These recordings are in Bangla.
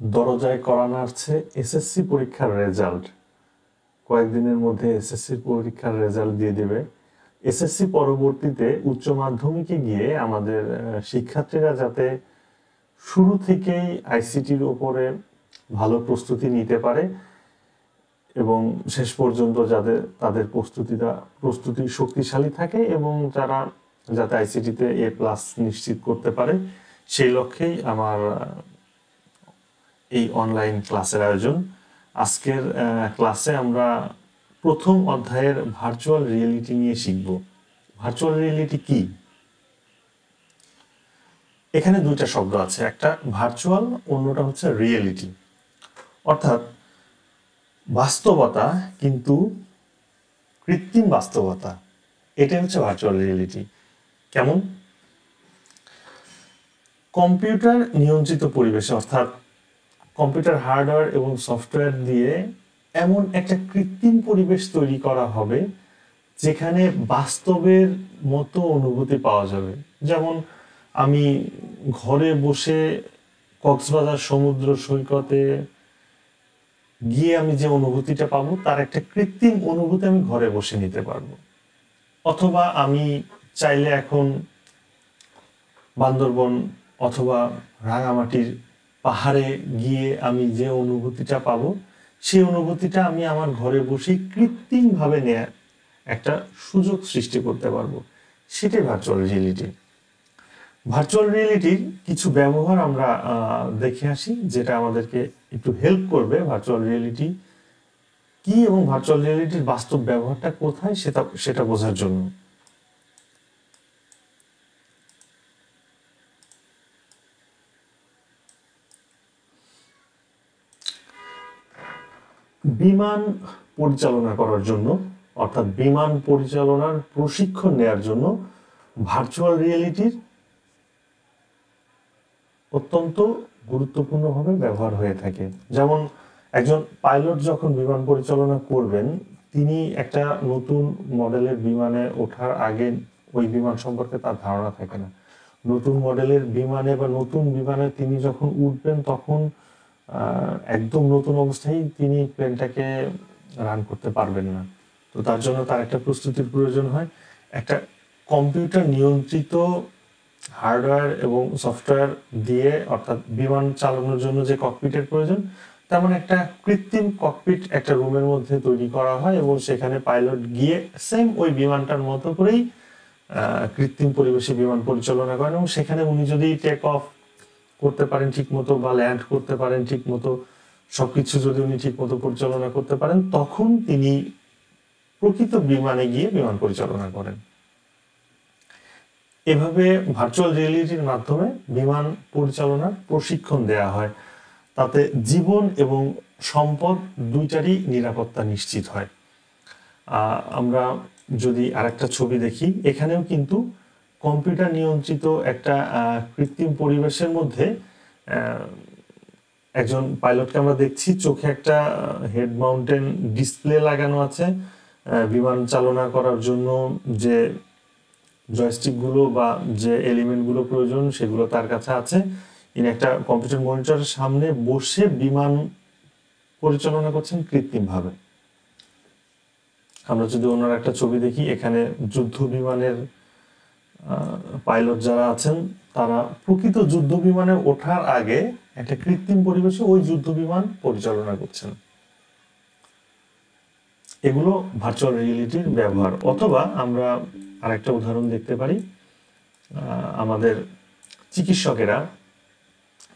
দরজায় কড়া নাড়ছে এসএসসি পরীক্ষার রেজাল্ট। কয়েকদিনের মধ্যে এসএসসি পরীক্ষার রেজাল্ট দিয়ে দেবে। এসএসসি পরবর্তীতে উচ্চ মাধ্যমিকে গিয়ে আমাদের শিক্ষার্থীরা যাতে শুরু থেকেই আইসিটির উপরে ভালো প্রস্তুতি নিতে পারে এবং শেষ পর্যন্ত তাদের প্রস্তুতি শক্তিশালী থাকে এবং তারা যাতে আইসিটিতে A+ নিশ্চিত করতে পারে, সেই লক্ষ্যেই আমার এই অনলাইন ক্লাসের আয়োজন। আজকের ক্লাসে আমরা প্রথম অধ্যায়ের ভার্চুয়াল রিয়েলিটি নিয়ে শিখব। ভার্চুয়াল রিয়েলিটি কি? এখানে দুইটা শব্দ আছে, একটা ভার্চুয়াল, অন্যটা হচ্ছে রিয়েলিটি। অর্থাৎ বাস্তবতা কিন্তু কৃত্রিম বাস্তবতা, এটাই হচ্ছে ভার্চুয়াল রিয়েলিটি। কেমন? কম্পিউটার নিয়ন্ত্রিত পরিবেশে, অর্থাৎ কম্পিউটার হার্ডওয়্যার এবং সফটওয়্যার দিয়ে এমন একটা কৃত্রিম পরিবেশ তৈরি করা হবে যেখানে বাস্তবের মতো অনুভূতি পাওয়া যাবে। যেমন আমি ঘরে বসে কক্সবাজার সমুদ্র সৈকতে গিয়ে আমি যে অনুভূতিটা পাবো তার একটা কৃত্রিম অনুভূতি আমি ঘরে বসে নিতে পারবো। অথবা আমি চাইলে এখন বান্দরবন অথবা রাঙামাটির পাহাড়ে গিয়ে আমি যে অনুভূতিটা পাবো সেই অনুভূতিটা আমি আমার ঘরে বসে কৃত্রিমভাবে নেয়ার একটা সুযোগ সৃষ্টি করতে পারবো। সেটাই ভার্চুয়াল রিয়েলিটি। ভার্চুয়াল রিয়েলিটির কিছু ব্যবহার আমরা দেখে আসি, যেটা আমাদেরকে একটু হেল্প করবে ভার্চুয়াল রিয়েলিটি কি এবং ভার্চুয়াল রিয়েলিটির বাস্তব ব্যবহারটা কোথায় সেটা বোঝার জন্য। বিমান পরিচালনা করার জন্য, অর্থাৎ বিমান পরিচালনার প্রশিক্ষণ নেয়ার জন্য ভার্চুয়াল রিয়েলিটির অত্যন্ত গুরুত্বপূর্ণভাবে ব্যবহার হয়ে থাকে। যেমন একজন পাইলট যখন বিমান পরিচালনা করবেন, তিনি একটা নতুন মডেলের বিমানে ওঠার আগে ওই বিমান সম্পর্কে তার ধারণা থাকে না। নতুন মডেলের বিমানে বা নতুন বিমানে তিনি যখন উঠবেন তখন একদম নতুন অবস্থায় তিনি প্লেনটাকে রান করতে পারবেন না। তো তার জন্য তার একটা প্রস্তুতির প্রয়োজন হয়। একটা কম্পিউটার নিয়ন্ত্রিত হার্ডওয়্যার এবং সফটওয়্যার দিয়ে, অর্থাৎ বিমান চালানোর জন্য যে ককপিটের প্রয়োজন, তেমন একটা কৃত্রিম ককপিট একটা রুমের মধ্যে তৈরি করা হয় এবং সেখানে পাইলট গিয়ে সেম ওই বিমানটার মতো করেই কৃত্রিম পরিবেশে বিমান পরিচালনা করেন এবং সেখানে উনি যদি টেক অফ করতে পারেন ঠিক মতো বা ল্যান্ড করতে পারেন ঠিক মতো, সবকিছু যদি উনি ঠিক মতো পরিচালনা করতে পারেন, তখন তিনি প্রকৃত বিমানে গিয়ে বিমান পরিচালনা করেন। এভাবে ভার্চুয়াল রিয়েলিটির মাধ্যমে বিমান পরিচালনার প্রশিক্ষণ দেয়া হয়। তাতে জীবন এবং সম্পদ দুইটারই নিরাপত্তা নিশ্চিত হয়। আমরা যদি আরেকটা ছবি দেখি, এখানেও কিন্তু কম্পিউটার নিয়ন্ত্রিত একটা কৃত্রিম পরিবেশের মধ্যে একজন পাইলটকে আমরা দেখছি, চোখে একটা হেড মাউন্টেন ডিসপ্লে লাগানো আছে। বিমান চালনা করার জন্য যে জয়স্টিকগুলো বা যে এলিমেন্টগুলো প্রয়োজন সেগুলো তার কাছে আছে। ইনি একটা কম্পিউটার মনিটরের সামনে বসে বিমান পরিচালনা করছেন কৃত্রিমভাবে। আমরা যদি অন্য একটা ছবি দেখি, এখানে যুদ্ধ বিমানের পাইলট যারা আছেন তারা প্রকৃত যুদ্ধ বিমানে ওঠার আগে একটা কৃত্রিম পরিবেশে ওই যুদ্ধ বিমান পরিচালনা করছেন। এগুলো ভার্চুয়াল রিয়েলিটির ব্যবহার। অথবা আমরা আরেকটা উদাহরণ দেখতে পারি, আমাদের চিকিৎসকেরা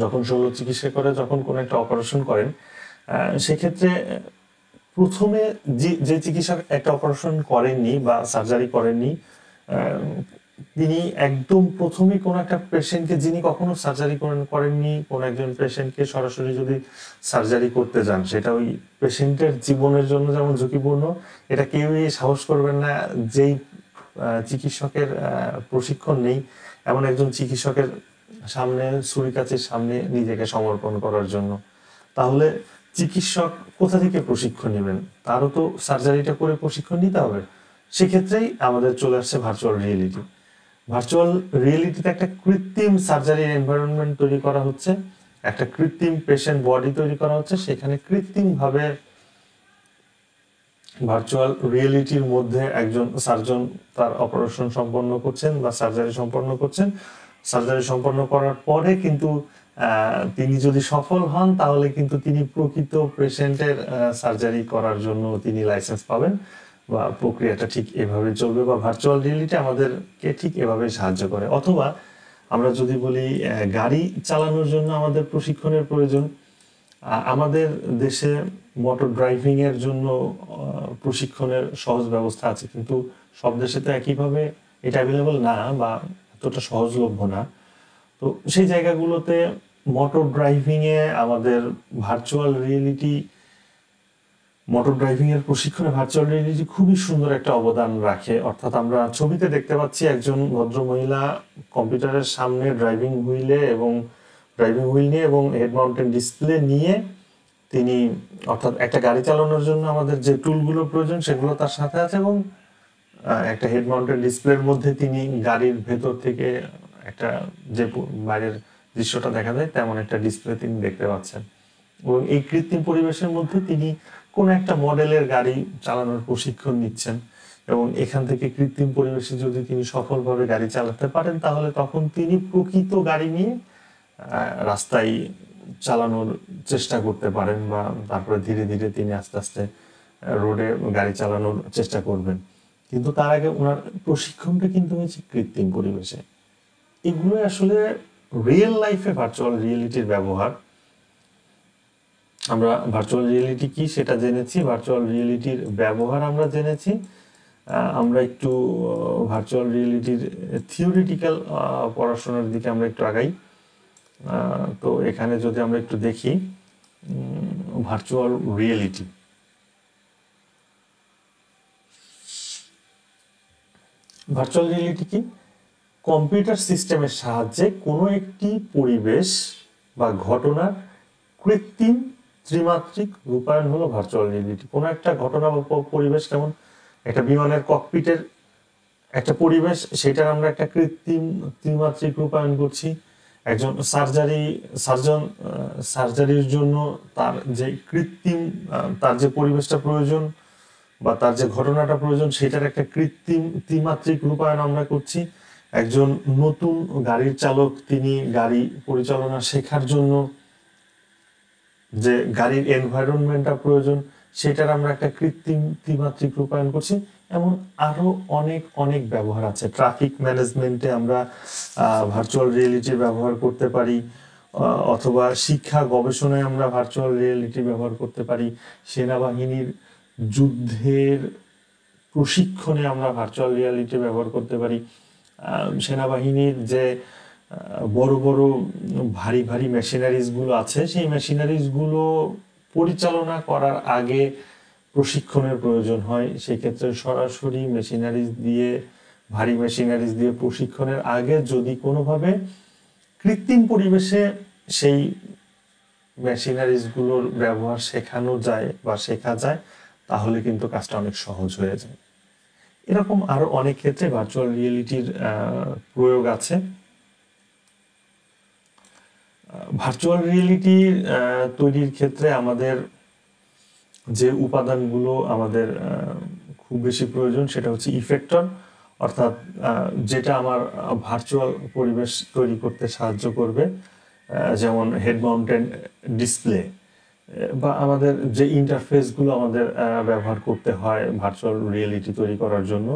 যখন শল্য চিকিৎসা করে, যখন কোনো একটা অপারেশন করেন, সেক্ষেত্রে প্রথমে যে চিকিৎসক একটা অপারেশন করেননি বা সার্জারি করেননি, তিনি একদম প্রথমে কোনো একটা পেশেন্টকে, যিনি কখনো সার্জারি করেননি, কোনো একজন পেশেন্টকে সরাসরি যদি সার্জারি করতে যান, সেটা ওই পেশেন্টের জীবনের জন্য যেমন ঝুঁকিপূর্ণ, এটা কেউই সাহস করবেন না যেই চিকিৎসকের প্রশিক্ষণ নেই এমন একজন চিকিৎসকের সামনে, ছুরিকাছির সামনে নিজেকে সমর্পণ করার জন্য। তাহলে চিকিৎসক কোথা থেকে প্রশিক্ষণ নেবেন? তারও তো সার্জারিটা করে প্রশিক্ষণ নিতে হবে। সেক্ষেত্রেই আমাদের চলে আসছে ভার্চুয়াল রিয়েলিটি। ভার্চুয়াল রিয়েলিটিতে একটা কৃত্রিম সার্জারির এনভায়রনমেন্ট তৈরি করা হচ্ছে একটা কৃত্রিম পেশেন্ট বডি তৈরি করা হচ্ছে, সেখানে কৃত্রিমভাবে ভার্চুয়াল রিয়েলিটির মধ্যে একজন সার্জন তার অপারেশন সম্পন্ন করছেন বা সার্জারি সম্পন্ন করছেন। সার্জারি সম্পন্ন করার পরে কিন্তু তিনি যদি সফল হন তাহলে কিন্তু তিনি প্রকৃত পেশেন্টের সার্জারি করার জন্য তিনি লাইসেন্স পাবেন, বা প্রক্রিয়াটা ঠিক এভাবে চলবে, বা ভার্চুয়াল রিয়েলিটি আমাদেরকে ঠিক এভাবে সাহায্য করে। অথবা আমরা যদি বলি গাড়ি চালানোর জন্য আমাদের প্রশিক্ষণের প্রয়োজন, আমাদের দেশে মোটর ড্রাইভিং এর জন্য প্রশিক্ষণের সহজ ব্যবস্থা আছে, কিন্তু সব দেশে তো একইভাবে এটা অ্যাভেলেবল না বা এতটা সহজলভ্য না। তো সেই জায়গাগুলোতে মোটর ড্রাইভিং এ আমাদের ভার্চুয়াল রিয়েলিটি, মোটর ড্রাইভিং এর প্রশিক্ষণে ভার্চুয়াল রিয়েলিটি খুবই সুন্দর একটা অবদান রাখে। অর্থাৎ আমরা ছবিতে দেখতে পাচ্ছি একজন ভদ্রমহিলা কম্পিউটারের সামনে ড্রাইভিং হুইল নিয়ে এবং হেড মাউন্টেড ডিসপ্লে নিয়ে তিনি, অর্থাৎ একটা গাড়ি চালানোর জন্য আমাদের যে টুলগুলো প্রয়োজন সেগুলো তার সাথে আছে, এবং একটা হেড মাউন্টেড ডিসপ্লের মধ্যে তিনি গাড়ির ভেতর থেকে একটা যে বাইরের দৃশ্যটা দেখা যায় তেমন একটা ডিসপ্লে তিনি দেখতে পাচ্ছেন। এবং এই কৃত্রিম পরিবেশের মধ্যে তিনি কোন একটা মডেলের গাড়ি চালানোর প্রশিক্ষণ নিচ্ছেন, এবং এখান থেকে কৃত্রিম পরিবেশে যদি তিনি সফলভাবে গাড়ি চালাতে পারেন তাহলে তখন তিনি প্রকৃত গাড়ি নিয়ে রাস্তায় চালানোর চেষ্টা করতে পারেন, বা তারপরে ধীরে ধীরে তিনি আস্তে আস্তে রোডে গাড়ি চালানোর চেষ্টা করবেন। কিন্তু তার আগে ওনার প্রশিক্ষণটা কিন্তু হয়েছে কৃত্রিম পরিবেশে। এগুলো আসলে রিয়েল লাইফে ভার্চুয়াল রিয়েলিটির ব্যবহার। আমরা ভার্চুয়াল রিয়েলিটি কি সেটা জেনেছি, ভার্চুয়াল রিয়েলিটির ব্যবহার আমরা জেনেছি। আমরা একটু ভার্চুয়াল রিয়েলিটির থিওরিটিক্যাল পড়াশোনার দিকে আমরা একটু আগাই। তো এখানে যদি আমরা একটু দেখি ভার্চুয়াল রিয়েলিটি, ভার্চুয়াল রিয়েলিটি কি? কম্পিউটার সিস্টেমের সাহায্যে কোনো একটি পরিবেশ বা ঘটনার কৃত্রিম ত্রিমাত্রিক রূপায়ণ হলো ভার্চুয়াল রিয়েলিটি। কোনো একটা ঘটনা বা পরিবেশ, যেমন একটা বিমানের ককপিটের একটা পরিবেশ, সেটার আমরা একটা কৃত্রিম ত্রিমাত্রিক রূপায়ণ করছি। একজন সার্জারির জন্য তার যে কৃত্রিম, তার যে পরিবেশটা প্রয়োজন বা তার যে ঘটনাটা প্রয়োজন সেটার একটা কৃত্রিম ত্রিমাত্রিক রূপায়ণ আমরা করছি। একজন নতুন গাড়ির চালক, তিনি গাড়ি পরিচালনা শেখার জন্য যে গাড়ির এনভায়রনমেন্টটা প্রয়োজন সেটার আমরা একটা কৃত্রিম ত্রিমাত্রিক রূপায়ণ করছি। এমন আরো অনেক অনেক ব্যবহার আছে। ট্রাফিক ম্যানেজমেন্টে আমরা ভার্চুয়াল রিয়েলিটির ব্যবহার করতে পারি, অথবা শিক্ষা গবেষণায় আমরা ভার্চুয়াল রিয়েলিটি ব্যবহার করতে পারি। সেনাবাহিনীর যুদ্ধের প্রশিক্ষণে আমরা ভার্চুয়াল রিয়েলিটি ব্যবহার করতে পারি। সেনাবাহিনীর যে বড় বড় ভারী ভারী মেশিনারিজগুলো আছে সেই মেশিনারিজগুলো পরিচালনা করার আগে প্রশিক্ষণের প্রয়োজন হয়। সেই ক্ষেত্রে সরাসরি ভারী মেশিনারিজ দিয়ে প্রশিক্ষণের আগে যদি কোনোভাবে কৃত্রিম পরিবেশে সেই মেশিনারিজগুলোর ব্যবহার শেখানো যায় বা শেখা যায় তাহলে কিন্তু কাজটা অনেক সহজ হয়ে যায়। এরকম আরো অনেক ক্ষেত্রে ভার্চুয়াল রিয়েলিটির প্রয়োগ আছে। ভার্চুয়াল রিয়েলিটি তৈরির ক্ষেত্রে আমাদের যে উপাদানগুলো আমাদের খুব বেশি প্রয়োজন সেটা হচ্ছে ইফেক্টর, অর্থাৎ যেটা আমার ভার্চুয়াল পরিবেশ তৈরি করতে সাহায্য করবে, যেমন হেড মাউন্টেড ডিসপ্লে বা আমাদের যে ইন্টারফেসগুলো আমাদের ব্যবহার করতে হয় ভার্চুয়াল রিয়েলিটি তৈরি করার জন্য,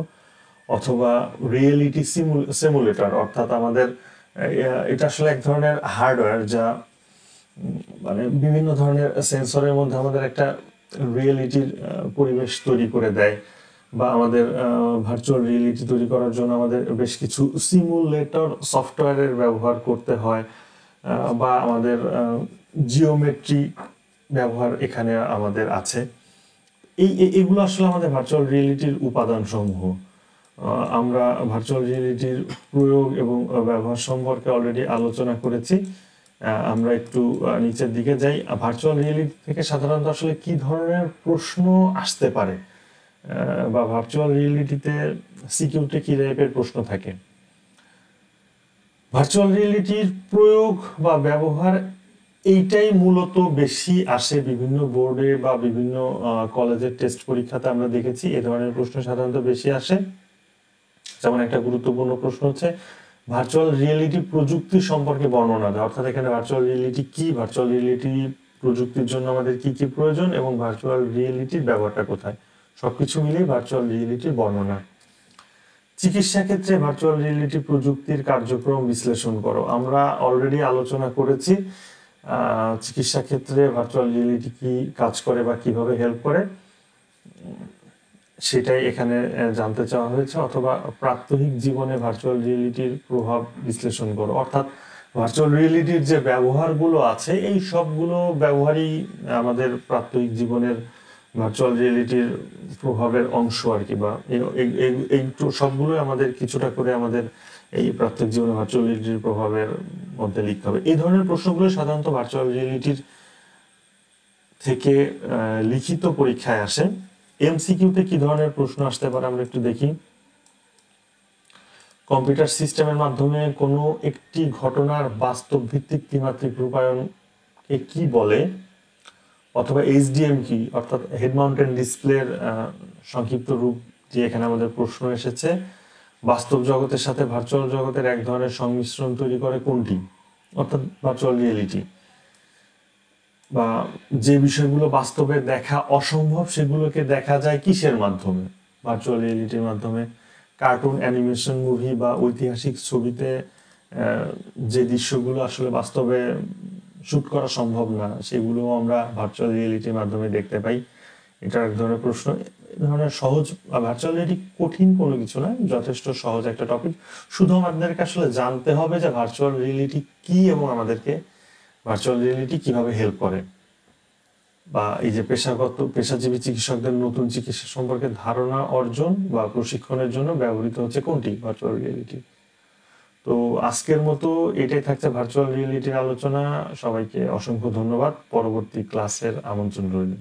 অথবা রিয়েলিটি সিমুলেটর, অর্থাৎ আমাদের এটা আসলে এক ধরনের হার্ডওয়্যার যা মানে বিভিন্ন ধরনের সেন্সরের মধ্যে আমাদের একটা রিয়েলিটির পরিবেশ তৈরি করে দেয়, বা আমাদের ভার্চুয়াল রিয়েলিটি তৈরি করার জন্য আমাদের বেশ কিছু সিমুলেটর সফটওয়্যারের ব্যবহার করতে হয়, বা আমাদের জিওমেট্রি ব্যবহার এখানে আমাদের আছে। এগুলো আসলে আমাদের ভার্চুয়াল রিয়েলিটির উপাদান সমূহ। আমরা ভার্চুয়াল রিয়েলিটির প্রয়োগ এবং ব্যবহার সম্পর্কে অলরেডি আলোচনা করেছি। আমরা একটু নিচের দিকে যাই। ভার্চুয়াল রিয়েলিটি থেকে সাধারণত আসলে কি ধরনের প্রশ্ন আসতে পারে, বা ভার্চুয়াল রিয়েলিটিতে সিকিউরিটি কি টাইপের প্রশ্ন থাকে? ভার্চুয়াল রিয়েলিটির প্রয়োগ বা ব্যবহার এইটাই মূলত বেশি আসে বিভিন্ন বোর্ডে বা বিভিন্ন কলেজের টেস্ট পরীক্ষাতে আমরা দেখেছি এই ধরনের প্রশ্ন সাধারণত বেশি আসে। যেমন একটা গুরুত্বপূর্ণ প্রশ্ন হচ্ছে ভার্চুয়াল রিয়েলিটি প্রযুক্তি সম্পর্কে বর্ণনা দেয়, অর্থাৎ এখানে ভার্চুয়াল রিয়েলিটি কি, ভার্চুয়াল রিয়েলিটি প্রযুক্তির জন্য আমাদের কি কি প্রয়োজন এবং ভার্চুয়াল রিয়েলিটির ব্যবহারটা কোথায়, সবকিছু মিলিয়ে ভার্চুয়াল রিয়েলিটির বর্ণনা। চিকিৎসা ক্ষেত্রে ভার্চুয়াল রিয়েলিটি প্রযুক্তির কার্যক্রম বিশ্লেষণ করো। আমরা অলরেডি আলোচনা করেছি চিকিৎসা ক্ষেত্রে ভার্চুয়াল রিয়েলিটি কি কাজ করে বা কিভাবে হেল্প করে, সেটাই এখানে জানতে চাওয়া হয়েছে। অথবা প্রাত্যহিক জীবনে ভার্চুয়াল রিয়েলিটির প্রভাব বিশ্লেষণ করো, অর্থাৎ ভার্চুয়াল রিয়েলিটির যে ব্যবহারগুলো আছে এই সবগুলো ব্যবহারই আমাদের প্রাত্যহিক জীবনের ভার্চুয়াল রিয়েলিটির প্রভাবের অংশ আর কি, বা এই সবগুলোই আমাদের কিছুটা করে আমাদের এই প্রাত্যহিক জীবনে ভার্চুয়াল রিয়েলিটির প্রভাবের মধ্যে লিখতে হবে। এই ধরনের প্রশ্নগুলো সাধারণত ভার্চুয়াল রিয়েলিটির থেকে লিখিত পরীক্ষায় আসে। এমসিকিউতে কি ধরনের প্রশ্ন আসতে পারে আমরা একটু দেখি। কম্পিউটার সিস্টেমের মাধ্যমে কোনো একটি ঘটনার বাস্তব ভিত্তিক ত্রিমাত্রিক রূপায়ণকে কি বলে, অথবা এইচডিএম কি, অর্থাৎ হেড মাউন্টেড ডিসপ্লের সংক্ষিপ্ত রূপ দিয়ে এখানে আমাদের প্রশ্ন এসেছে। বাস্তব জগতের সাথে ভার্চুয়াল জগতের এক ধরনের সংমিশ্রণ তৈরি করে কোনটি, অর্থাৎ ভার্চুয়াল রিয়েলিটি। বা যে বিষয়গুলো বাস্তবে দেখা অসম্ভব সেগুলোকে দেখা যায় কিসের মাধ্যমে, ভার্চুয়াল রিয়েলিটির মাধ্যমে। কার্টুন, অ্যানিমেশন মুভি বা ঐতিহাসিক ছবিতে যে দৃশ্যগুলো আসলে বাস্তবে শুট করা সম্ভব না সেগুলো আমরা ভার্চুয়াল রিয়েলিটির মাধ্যমে দেখতে পাই। এটা এক ধরনের প্রশ্ন। এই ধরনের সহজ, ভার্চুয়াল রিয়েলিটি কঠিন কোনো কিছু না, যথেষ্ট সহজ একটা টপিক। শুধু আমাদেরকে আসলে জানতে হবে যে ভার্চুয়াল রিয়েলিটি কি এবং আমাদেরকে ভার্চুয়াল রিয়েলিটি কিভাবে হেল্প করে, বা এই যে পেশাজীবী চিকিৎসকদের নতুন চিকিৎসা সম্পর্কে ধারণা অর্জন বা প্রশিক্ষণের জন্য ব্যবহৃত হচ্ছে কোনটি, ভার্চুয়াল রিয়েলিটি। তো আজকের মতো এটাই থাকছে ভার্চুয়াল রিয়েলিটির আলোচনা। সবাইকে অসংখ্য ধন্যবাদ। পরবর্তী ক্লাসের আমন্ত্রণ রইল।